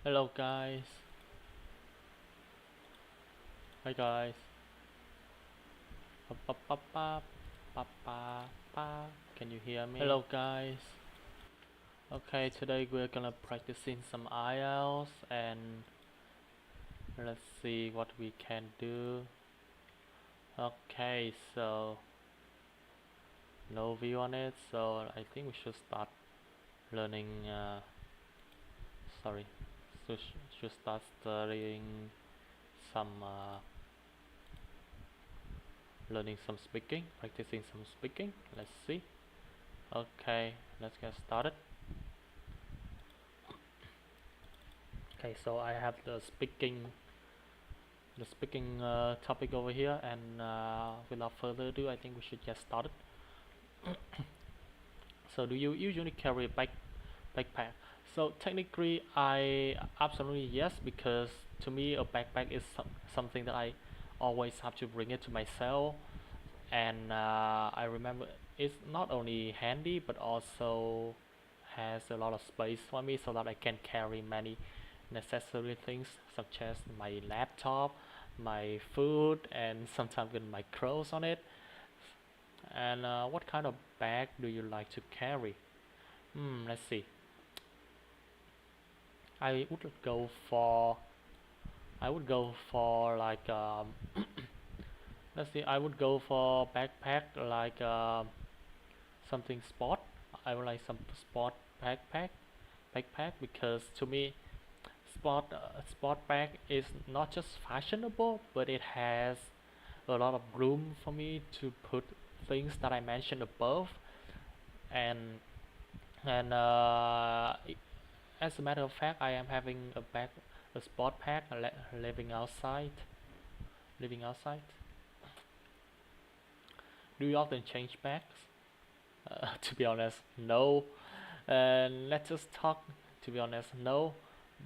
Hello guys. Hi guys. Pa, pa, pa, pa, pa, pa, pa. Can you hear me? Hello guys. Okay, today we're gonna practicing some IELTS and let's see what we can do. Okay, so no view on it, so I think we should start learning. Sorry, should start studying some learning some speaking, practicing some speaking. Let's see. Okay, let's get started. Okay, so I have the speaking topic over here, and without further ado, I think we should get started. So, do you usually carry a backpack? So technically, I absolutely yes, because to me a backpack is something that I always have to bring it to myself, and I remember it's not only handy but also has a lot of space for me, so that I can carry many necessary things such as my laptop, my food, and sometimes with my clothes on it. And what kind of bag do you like to carry? Let's see. I would go for like let's see. I would go for backpack like something sport. I would like some sport backpack because to me sport bag is not just fashionable, but it has a lot of room for me to put things that I mentioned above, and and as a matter of fact, I am having a sport pack, living outside. Living outside. Do you often change bags? To be honest, no. And let's just talk. To be honest, no,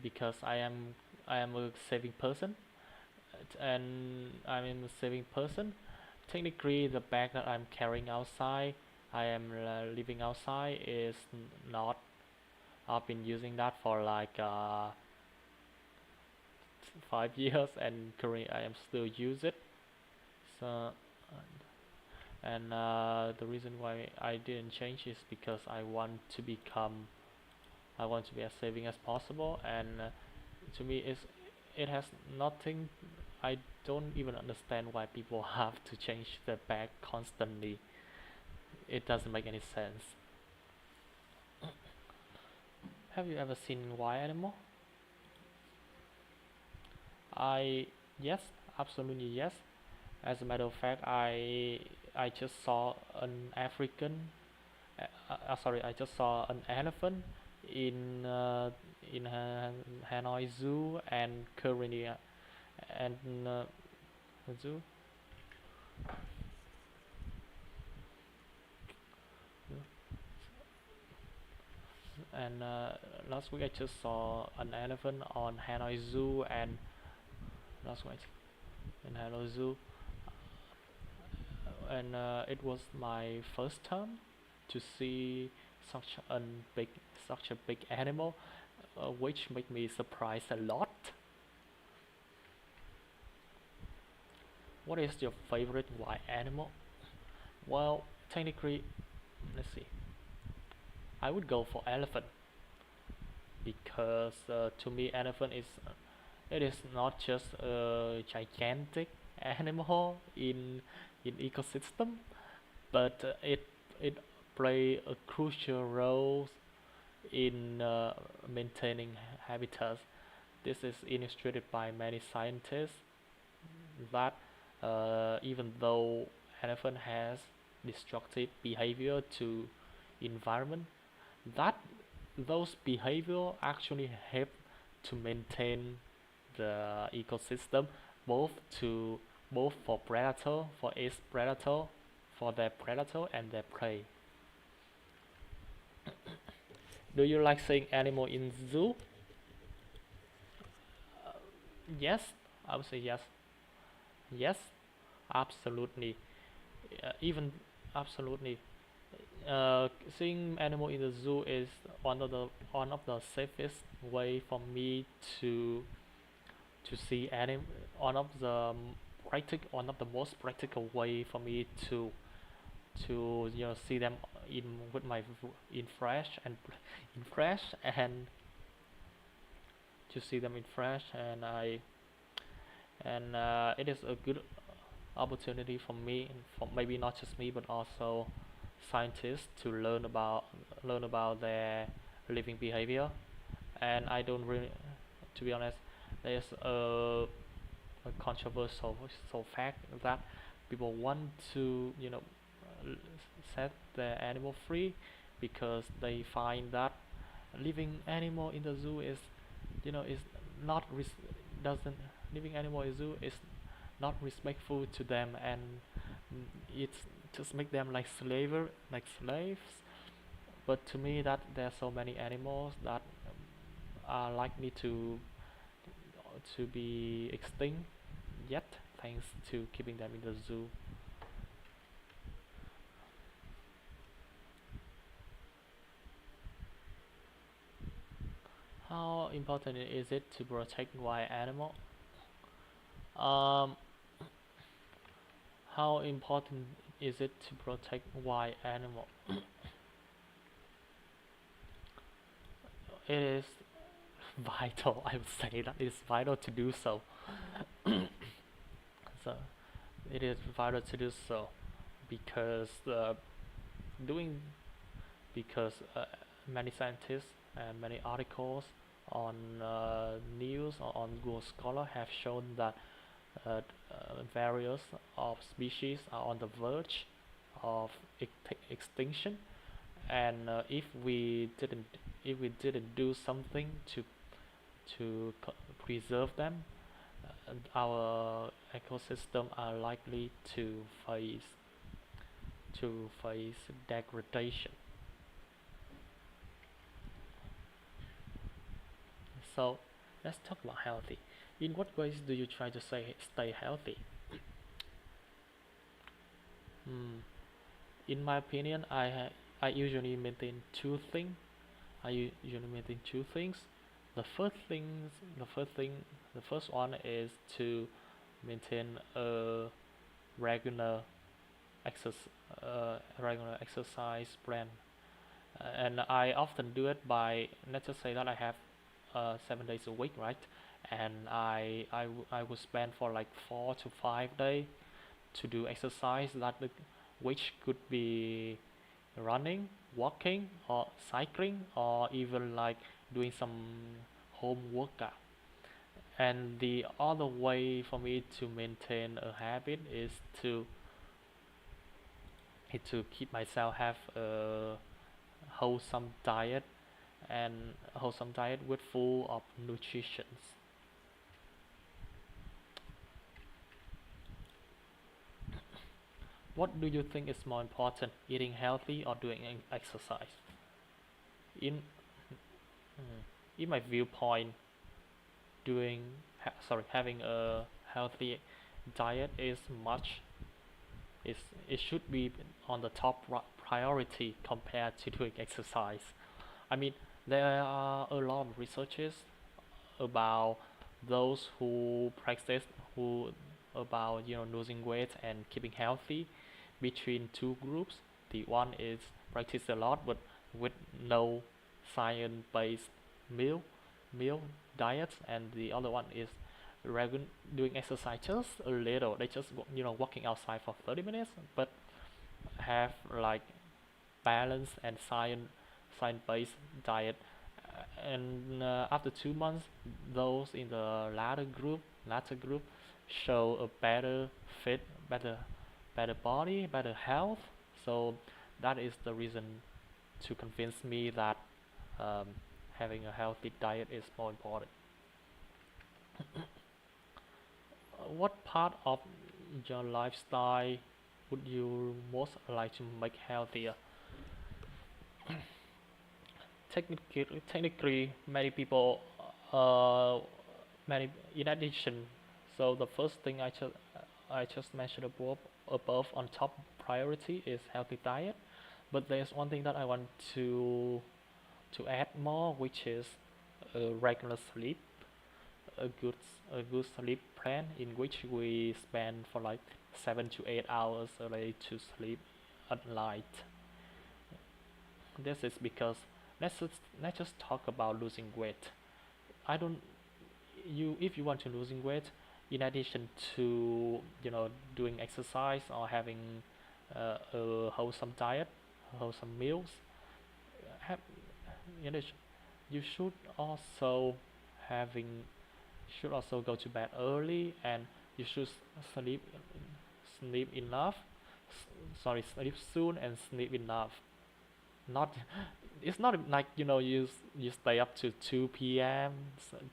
because I am a saving person, and I'm a saving person. Technically, the bag that I'm carrying outside, I am living outside is not. I've been using that for like 5 years, and currently I am still use it. So, and the reason why I didn't change is because I want to be as saving as possible, and to me it has nothing. I don't even understand why people have to change their bag constantly. It doesn't make any sense. Have you ever seen wild animal? I Yes, absolutely yes. As a matter of fact, I just saw an sorry, I just saw an elephant in Hanoi Zoo, and currently and zoo. And last week I just saw an elephant on Hanoi Zoo, and last week in Hanoi Zoo, and it was my first time to see such a big such a big animal, which made me surprised a lot. What is your favorite wild animal? Well, technically, let's see. I would go for elephant because to me elephant is it is not just a gigantic animal in ecosystem, but it play a crucial role in maintaining habitats. This is illustrated by many scientists that even though elephant has destructive behavior to environment, that those behavior actually help to maintain the ecosystem, both to both for predator for its predator for their predator and their prey. Do you like seeing animal in zoo? Yes, I would say yes. Yes, absolutely. Even absolutely. Seeing animal in the zoo is one of the safest way for me to to see anim one of the one of the most practical way for me to see them in with my in fresh and in fresh and to see them in fresh and it is a good opportunity for me and for maybe not just me but also scientists to learn about their living behavior. And I don't really, to be honest, there's a controversial fact that people want to set the animal free because they find that living animal in the zoo is not doesn't living animal in zoo is not respectful to them, and it's just make them like slaves. But to me, that there are so many animals that are likely to be extinct yet, thanks to keeping them in the zoo. How important is it to protect wild animal? Um, how important is it to protect wild animal? It is vital. I would say that it is vital to do so. So it is vital to do so because doing because many scientists and many articles on news or on Google Scholar have shown that various of species are on the verge of extinction, and if we didn't do something to preserve them, our ecosystem are likely to face degradation. So let's talk about healthy. In what ways do you try to stay healthy? Hmm. In my opinion, I usually maintain two things. Usually maintain two things. The first things, the first thing, the first one is to maintain a regular regular exercise plan. And I often do it by, let's just say that I have 7 days a week, right? And I would spend for like 4 to 5 days to do exercise which could be running, walking, or cycling, or even like doing some home workout. And the other way for me to maintain a habit is to keep myself have a wholesome diet and wholesome diet with full of nutrition. What do you think is more important, eating healthy or doing exercise? In mm, in my viewpoint, having a healthy diet is it should be on the top priority compared to doing exercise. I mean, there are a lot of researches about those who practice who about losing weight and keeping healthy between two groups. The one is practice a lot but with no science-based meal meal diets, and the other one is regular doing exercise just a little. They just walking outside for 30 minutes, but have like balanced and science-based diet. And after 2 months, those in the latter group show a better fit, better body, better health. So that is the reason to convince me that um, having a healthy diet is more important. What part of your lifestyle would you most like to make healthier? Technically, many people, uh, many in addition. So the first thing I just mentioned above on top priority is healthy diet. But there's one thing that I want to add more, which is regular sleep, a good a good sleep plan in which we spend for like 7 to 8 hours a day to sleep at night. This is because let's just talk about losing weight. I don't you if you want to losing weight, in addition to doing exercise or having a wholesome diet, wholesome meals, have in addition, you having should also go to bed early, and you should sleep sleep enough. Sleep soon and sleep enough. Not it's not like you stay up to 2 p.m.,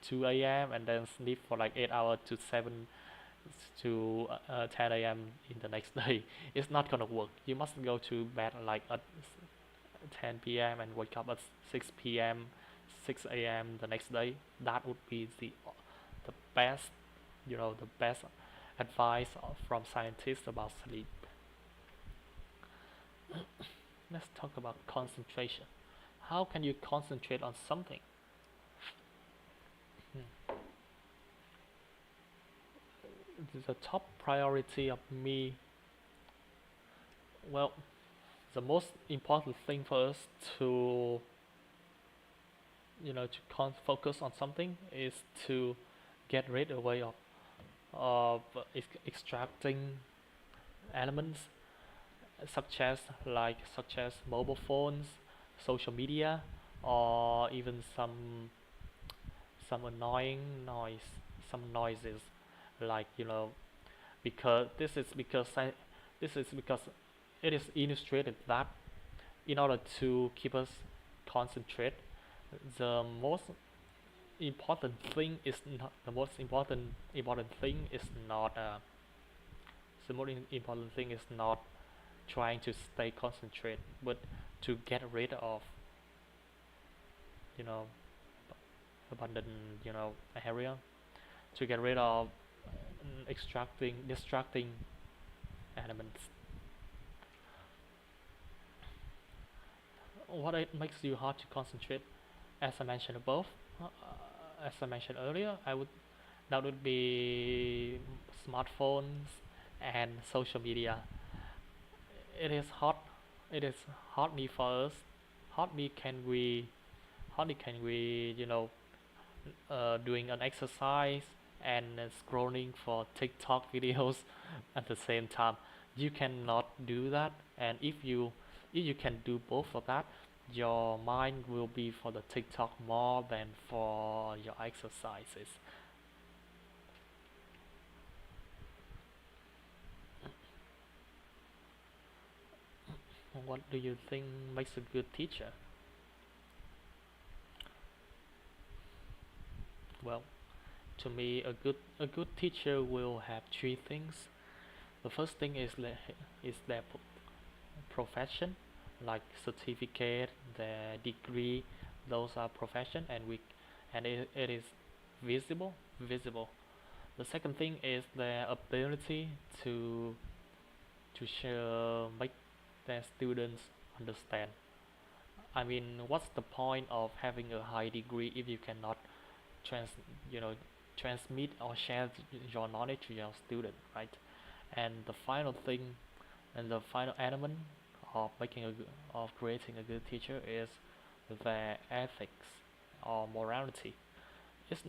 2 a.m. and then sleep for like 8 hours to 7 to 10 a.m. in the next day. It's not gonna work. You must go to bed like at 10 p.m. and wake up at 6 p.m., 6 a.m. the next day. That would be the best, the best advice from scientists about sleep. Let's talk about concentration. How can you concentrate on something? Hmm. The top priority of me, well, the most important thing for us to focus on something is to get rid away of extracting elements such as mobile phones, social media, or even some annoying some noises, like because this is because it is illustrated that in order to keep us concentrate, the most important thing is not the most important thing is not the most important thing is not trying to stay concentrate, but to get rid of you know abundant area, to get rid of extracting distracting elements. What it makes you hard to concentrate, as I mentioned above, as I mentioned earlier, that would be smartphones and social media. It is hard. It is hardly for us. Hardly can we. Hardly can we. Doing an exercise and scrolling for TikTok videos at the same time. You cannot do that. And if you can do both of that, your mind will be for the TikTok more than for your exercises. What do you think makes a good teacher? Well, to me, a good teacher will have three things. The first thing is their profession, like certificate, their degree. Those are profession, and it is visible. The second thing is their ability to share, make their students understand. I mean, what's the point of having a high degree if you cannot trans you know transmit or share your knowledge to your student, right? And the final thing, and the final element of creating a good teacher is their ethics or morality. It's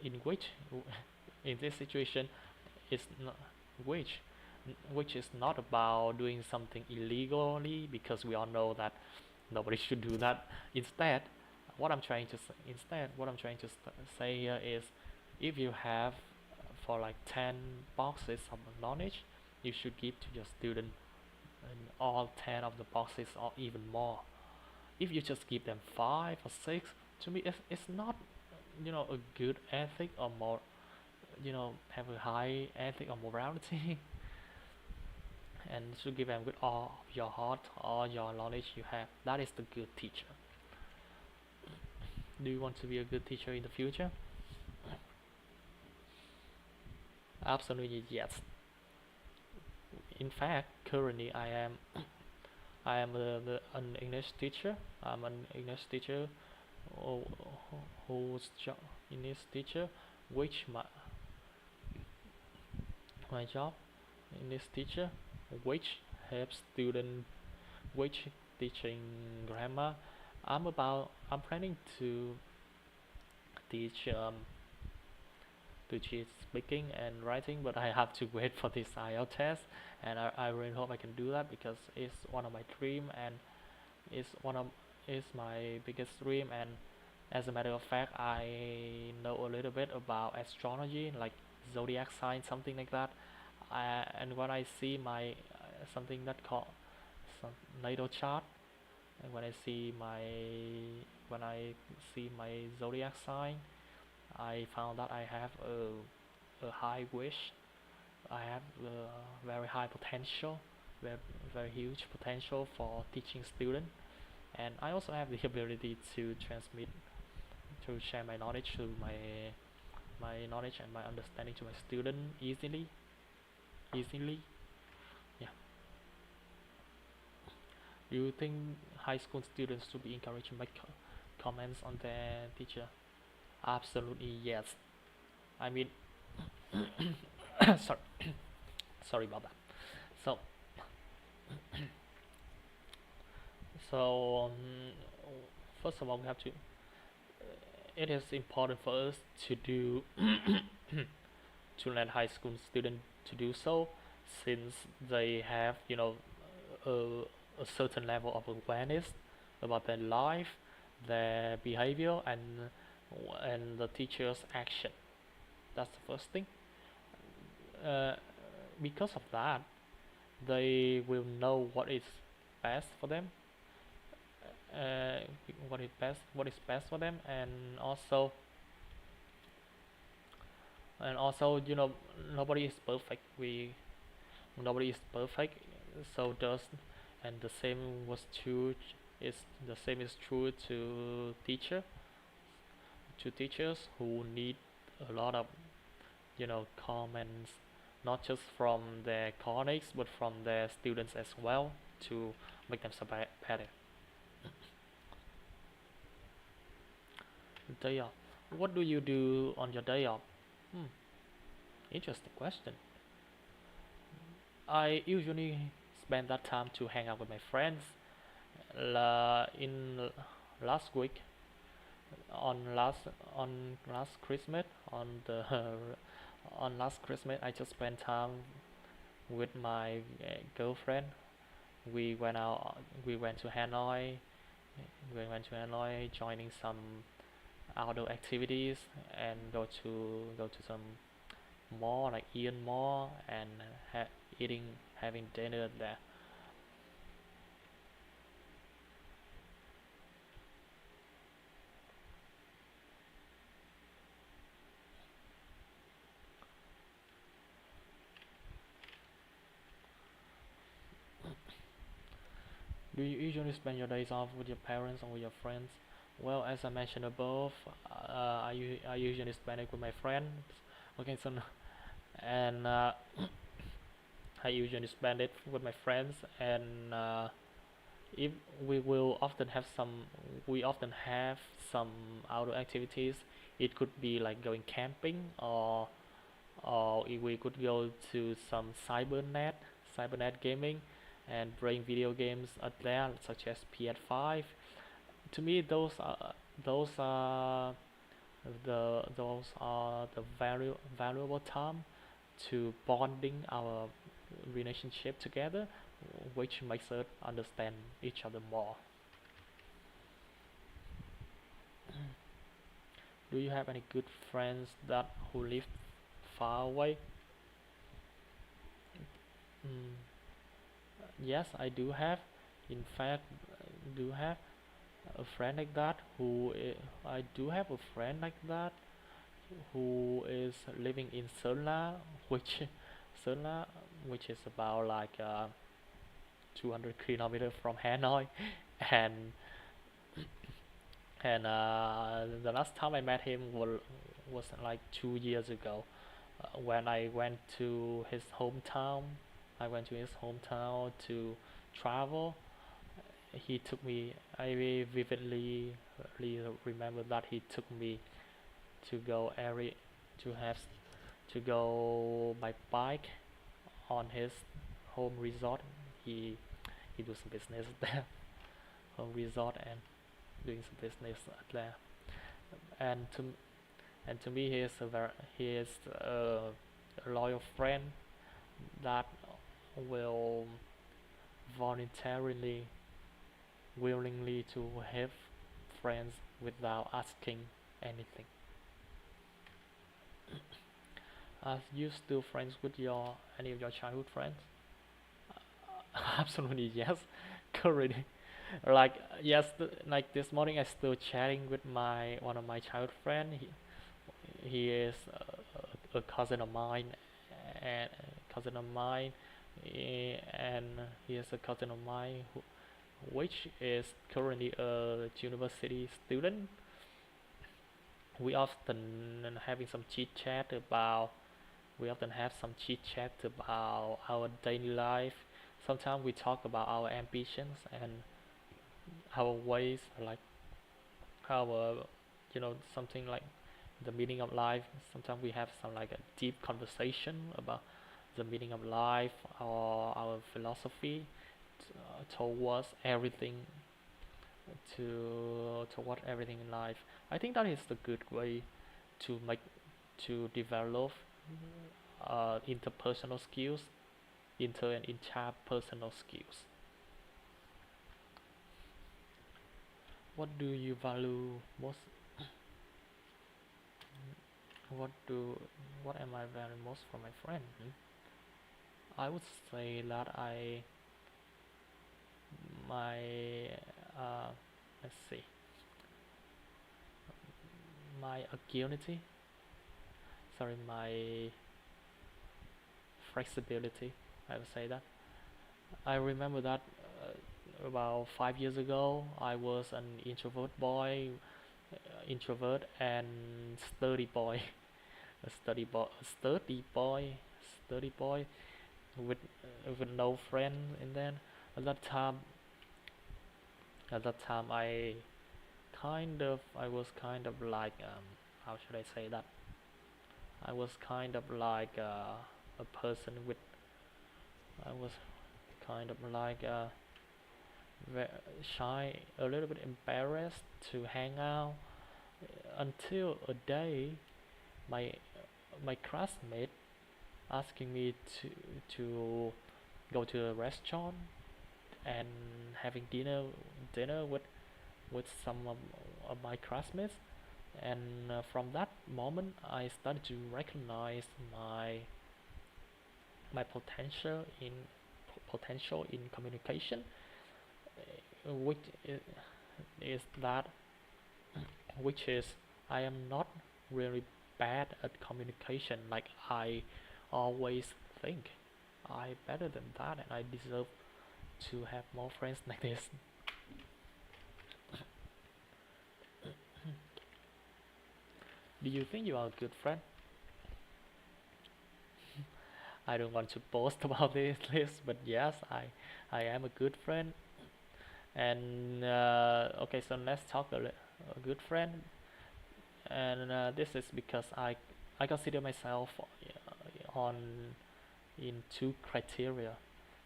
in which in this situation is not which which is not about doing something illegally, because we all know that nobody should do that. What I'm trying to say here is, if you have for like 10 boxes of knowledge, you should give to your student in all 10 of the boxes or even more. If you just give them 5 or 6, to me it's not a good ethic or more, have a high ethic or morality. And should give them with all of your heart, all your knowledge you have. That is the good teacher. Do you want to be a good teacher in the future? Absolutely yes. In fact, currently I am an English teacher. I'm an English teacher who, whose job English teacher, which my job English teacher, which helps student, which teaching grammar. I'm planning teach teach speaking and writing, but I have to wait for this IELTS test, and I really hope I can do that because it's one of my dream and it's one of it's my biggest dream. And as a matter of fact, I know a little bit about astrology, like zodiac sign, something like that. And when I see my something that called some natal chart, and when I see my zodiac sign, I found that I have a high wish. I have a very high potential, very, very huge potential for teaching students, and I also have the ability to transmit, to share my knowledge to my knowledge and my understanding to my student easily. Yeah. Do you think high school students should be encouraged to make comments on their teacher? Absolutely yes. I mean, sorry, sorry about that. So, so first of all, we have to. It is important for us to do to let high school students to do so, since they have a, a certain level of awareness about their life, their behavior, and the teacher's action. That's the first thing. Uh, because of that, they will know what is best for them, uh, what is best for them, and also nobody is perfect. Nobody is perfect, so does and the same was true is the same is true to teachers who need a lot of comments, not just from their colleagues but from their students as well, to make them better. Day off. What do you do on your day off? Hmm, interesting question. I usually spend that time to hang out with my friends. In last week, on last on last Christmas, on last Christmas, I just spent time with my girlfriend. We went out. We went to Hanoi. We went to Hanoi, joining some outdoor activities, and go to some mall like Ian Mall, and eating having dinner there. Do you usually spend your days off with your parents or with your friends? Well, as I mentioned above, I usually spend it with my friends. Okay, so and I usually spend it with my friends, and if we will often have some we often have some outdoor activities. It could be like going camping, or if we could go to some cybernet gaming, and bring video games out there such as PS5. To me, those are the valuable time to bonding our relationship together, which makes us understand each other more. Do you have any good friends that who live far away? Mm, yes, I do have. In fact, I do have a friend like that I do have a friend like that who is living in which Sơn which is about like 200 kilometers from Hanoi, and the last time I met him was like 2 years ago, when I went to his hometown. I went to his hometown to travel, he took me. I vividly remember that he took me to go every to have to go by bike on his home resort. He he do some business there, home resort, and doing some business there. And to me, he is a loyal friend that will voluntarily, willingly to help friends without asking anything. Are you still friends with your any of your childhood friends? Absolutely yes. Currently, like yes, like this morning I still chatting with my one of my childhood friend. He is a cousin of mine, and and he is a cousin of mine which is currently a university student. We often having some chit chat about we often have some chit chat about our daily life. Sometimes we talk about our ambitions and our ways, like our, something like the meaning of life. Sometimes we have some like a deep conversation about the meaning of life or our philosophy towards everything toward everything in life. I think that is the good way to make to develop interpersonal skills, inter and interpersonal skills. What do you value most? What do what am I value most from my friend? I would say that my uh, let's see, my agility, sorry, my flexibility. I would say that. I remember that about 5 years ago, I was an introvert and sturdy boy, sturdy boy with no friend. And then at that time, I was kind of like how should I say that? I was kind of like a person with I was kind of like shy, a little bit embarrassed to hang out until a day my classmate asking me to go to a restaurant and having dinner with some of my classmates. And from that moment I started to recognize my potential in communication, which is that which is I am not really bad at communication like I always think. I better than that and I deserve to have more friends like this. Do you think you are a good friend? I don't want to boast about this, but yes, I am a good friend. And okay, so let's talk a good friend. And this is because I consider myself on in two criteria.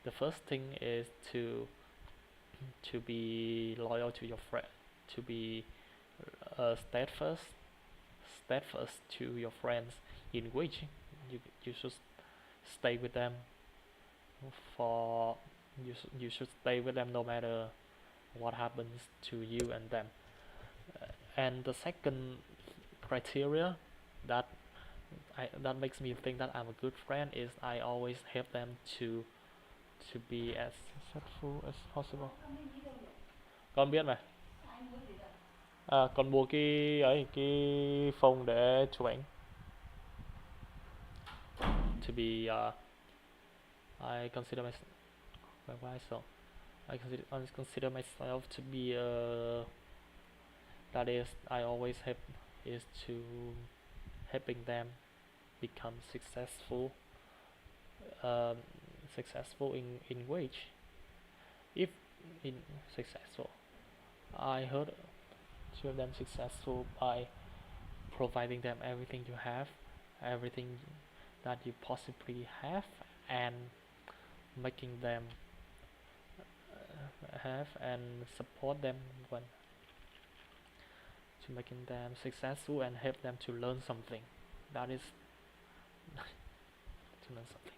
The first thing is to be loyal to your friend, to be steadfast to your friends, in which you should stay with them for you should stay with them no matter what happens to you and them. And the second criteria that that makes me think that I'm a good friend is I always help them to be as successful as possible. Con biết mà. Con mua cái phone để chụp ảnh. To be I consider myself why so I consider myself to be that is I always help is to helping them become um, successful in which if in successful. I heard two of them successful by providing them everything you have, everything that you possibly have, and making them have and support them when to making them successful and help them to learn something. That is to learn something.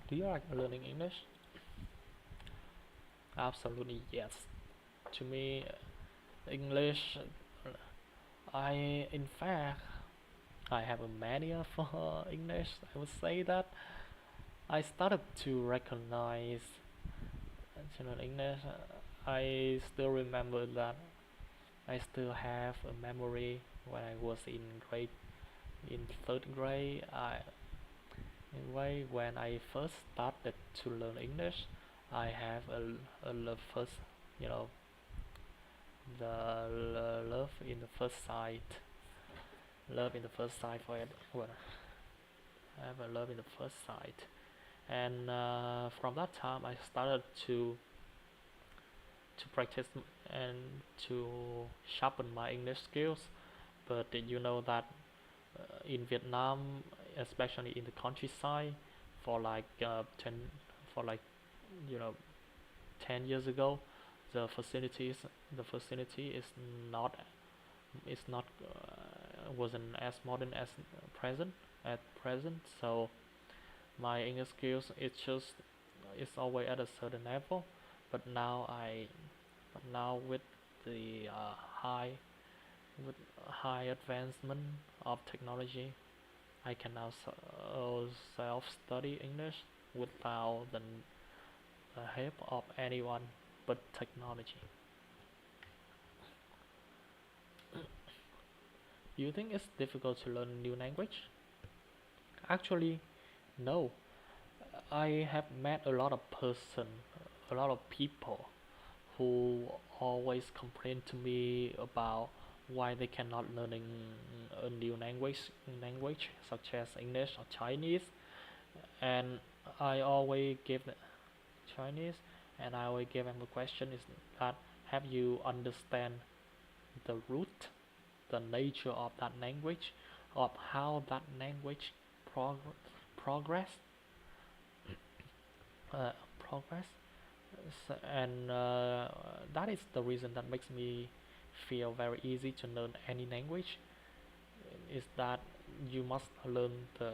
Do you like learning English? Absolutely yes. To me, English. In fact, I have a mania for English. I would say that I started to recognize English. I still remember that I still have a memory when I was in third grade. Anyway, when I first started to learn English, I have a love first, you know, the love in the first sight, love in the first sight for it. Well, I have a love in the first sight, and from that time I started to practice and to sharpen my English skills. But did you know that in Vietnam, especially in the countryside, for like 10, for like you know 10 years ago, the facilities the facility not is not wasn't as modern as present at present. So my English skills it's always at a certain level. But now with the with high advancement of technology, I can now self-study English without the help of anyone but technology. Do you think it's difficult to learn a new language? Actually, no. I have met a lot of people who always complain to me about why they cannot learning a new language such as English or Chinese, and I always give Chinese, and I always give them a question is that have you understand the root, the nature of that language, of how that language progress, uh, progress, and that is the reason that makes me feel very easy to learn any language. Is that you must learn the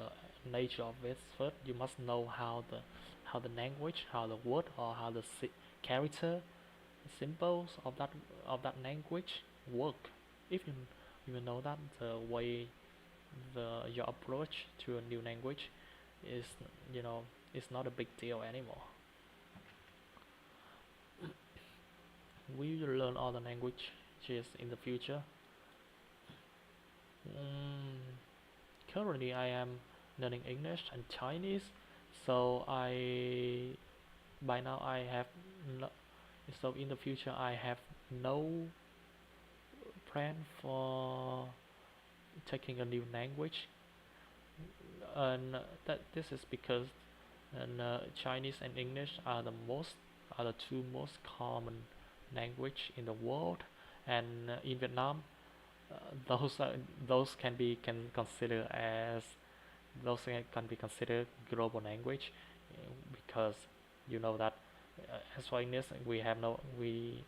nature of it first. You must know how the language, how the word, or how the character symbols of that language work. If you know that, the way your approach to a new language is you know is not a big deal anymore. Will you learn other languages in the future? Mm, Currently, I am learning English and Chinese, so I by now I have no, so in the future I have no plan for taking a new language, and that this is because Chinese and English are the two most common language in the world, and in Vietnam, those those can consider as those can be considered global language, because you know that as for English we have no we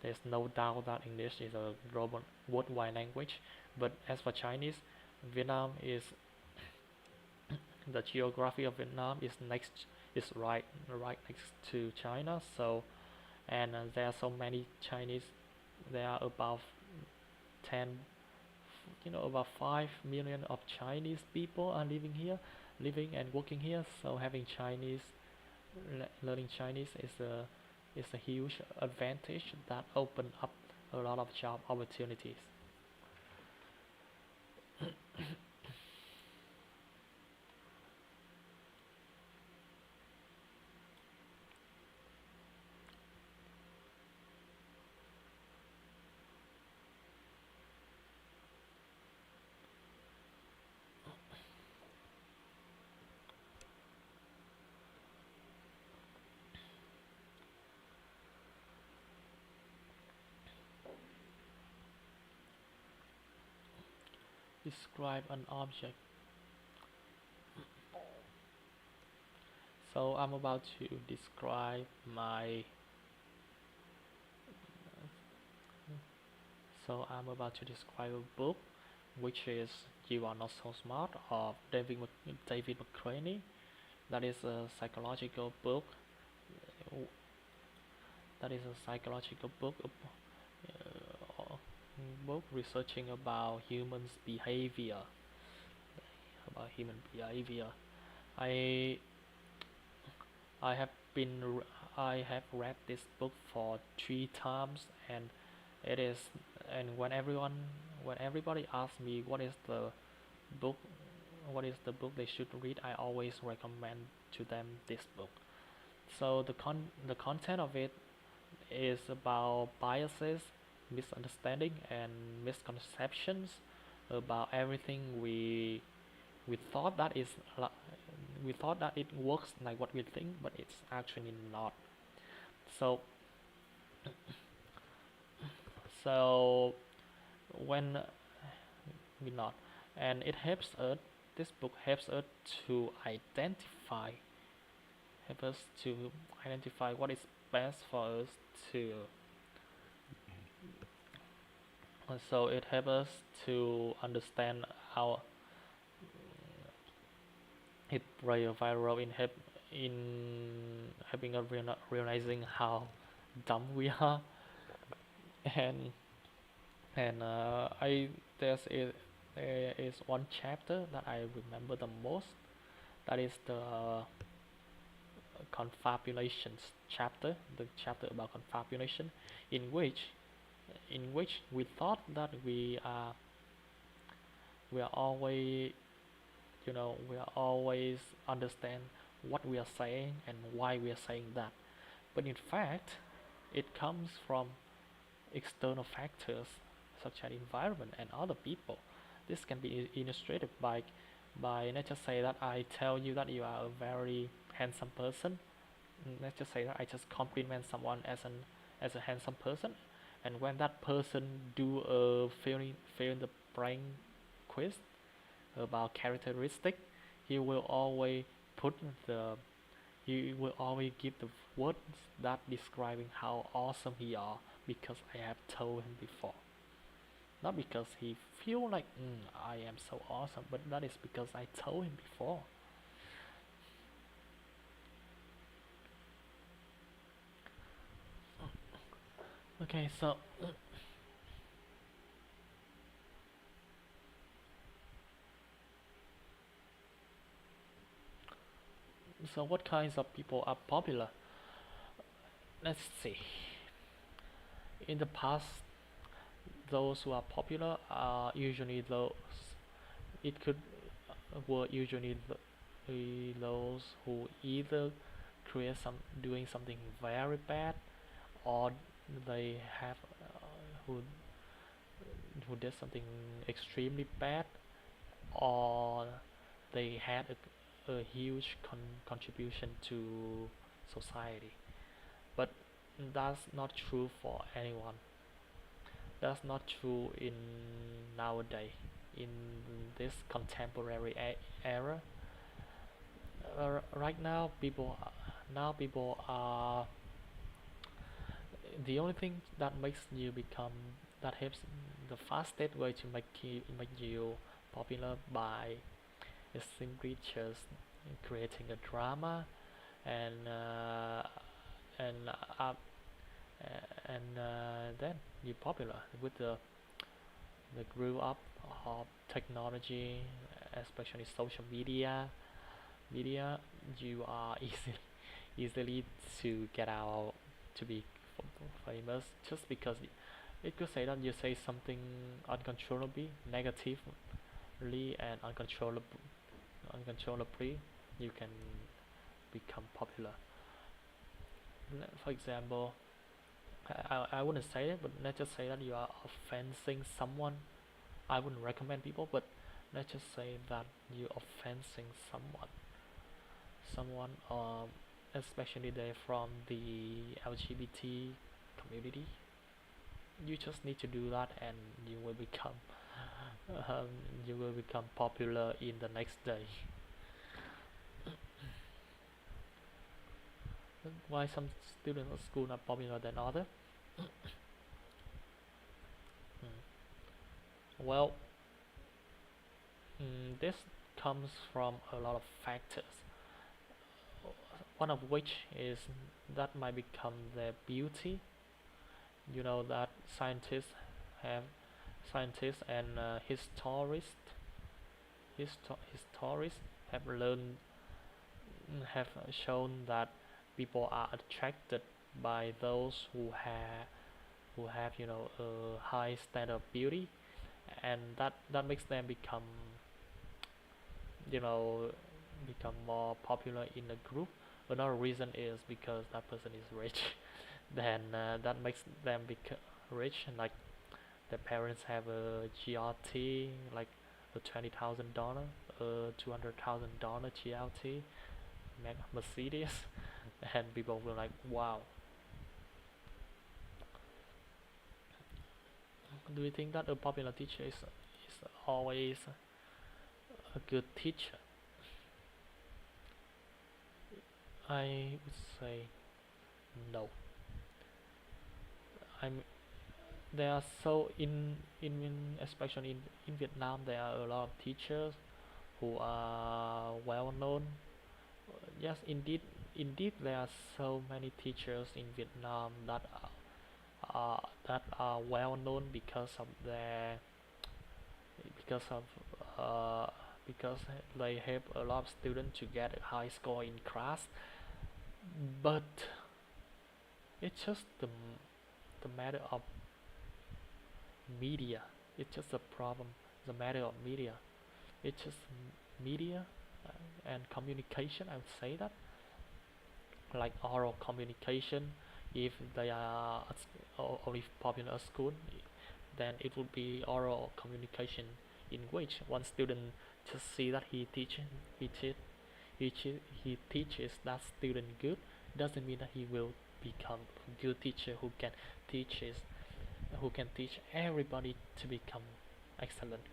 there's no doubt that English is a global worldwide language. But as for Chinese, Vietnam is the geography of Vietnam is right next to China. So and there are so many Chinese. There are about 10 about 5 million of Chinese people are living and working here. So having learning Chinese is a huge advantage that open up a lot of job opportunities. Describe an object. So I'm about to describe my I'm about to describe a book which is You Are Not So Smart of David McCraney. That is a psychological book. That is a psychological book researching about humans' behavior. About human behavior. I I have been I have read this book for 3 times, and it is and when everybody asks me book what is the book they should read, I always recommend to them this book. So the content of it is about biases, misunderstanding, and misconceptions about everything we thought that is we thought that it works like what we think, but it's actually not. So so when we not, and it helps us. This book helps us to identify help us to identify what is best for us to. So it helps us to understand how it play a vital role in helping us realizing how dumb we are. and and I there is one chapter that I remember the most. That is the confabulations chapter, the chapter about confabulation, in which we thought that we are always we are always understand what we are saying and why we are saying that, but in fact it comes from external factors such as environment and other people. This can be illustrated by let's just say that I tell you that you are a very handsome person. Let's just say that I just compliment someone as a handsome person, and when that person do a fill in the blank quiz about characteristic, he will always put the he will always give the words that describing how awesome he are, because I have told him before. Not because he feel like I am so awesome, but that is because I told him before. Okay, so what kinds of people are popular? Let's see. In the past, those who are popular are usually those. It could were usually those who either create some doing something very bad, or they have who did something extremely bad, or they had a huge contribution to society. But that's not true for anyone. That's not true in nowadays, in this contemporary era. Right now, people are the only thing that makes you become that helps the fastest way to make you popular by is simply just creating a drama and uh, and uh, then you're popular with the grew up of technology, especially social media. You are easily to get out to be famous, just because it could say that you say something uncontrollably negatively and uncontrollably, you can become popular. For example, I wouldn't say it, but let's just say that you are offending someone. I wouldn't recommend people, but let's just say that you're offending someone, especially they from the LGBT community. You just need to do that, and you will become um, you will become popular in the next day. Why some students at school are popular than others? Well, this comes from a lot of factors. One of which is that might become their beauty. You know that have scientists and historians have learned have shown that people are attracted by those who have a high standard of beauty, and that makes them you know become more popular in a group. Another reason is because that person is rich. Then that makes them become rich, like their parents have a GRT, like a $20,000, a $200,000 GLT, Mercedes, and people will like, wow. Do you think that a popular teacher is always a good teacher? I would say no. I'm There are so especially in Vietnam, there are a lot of teachers who are well known. Yes, indeed there are so many teachers in Vietnam that are well known because of uh, because they help a lot of students to get a high score in class. But it's just the matter of media. It's just a problem. The matter of media. It's just media and communication. I would say that, like oral communication. If they are only popular at school, then it would be oral communication, in which one student just see that he teach, he teaches that student good. Doesn't mean that he will become a good teacher teaches who can teach everybody to become excellent.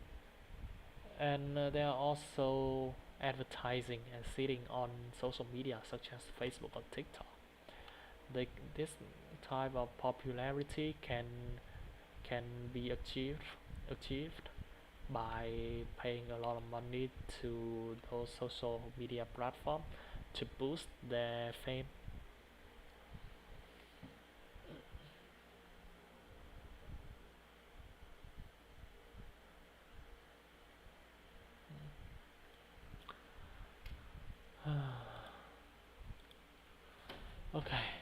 And there are also advertising and sitting on social media such as Facebook or TikTok. This type of popularity can be achieved by paying a lot of money to those social media platforms to boost their fame. Okay,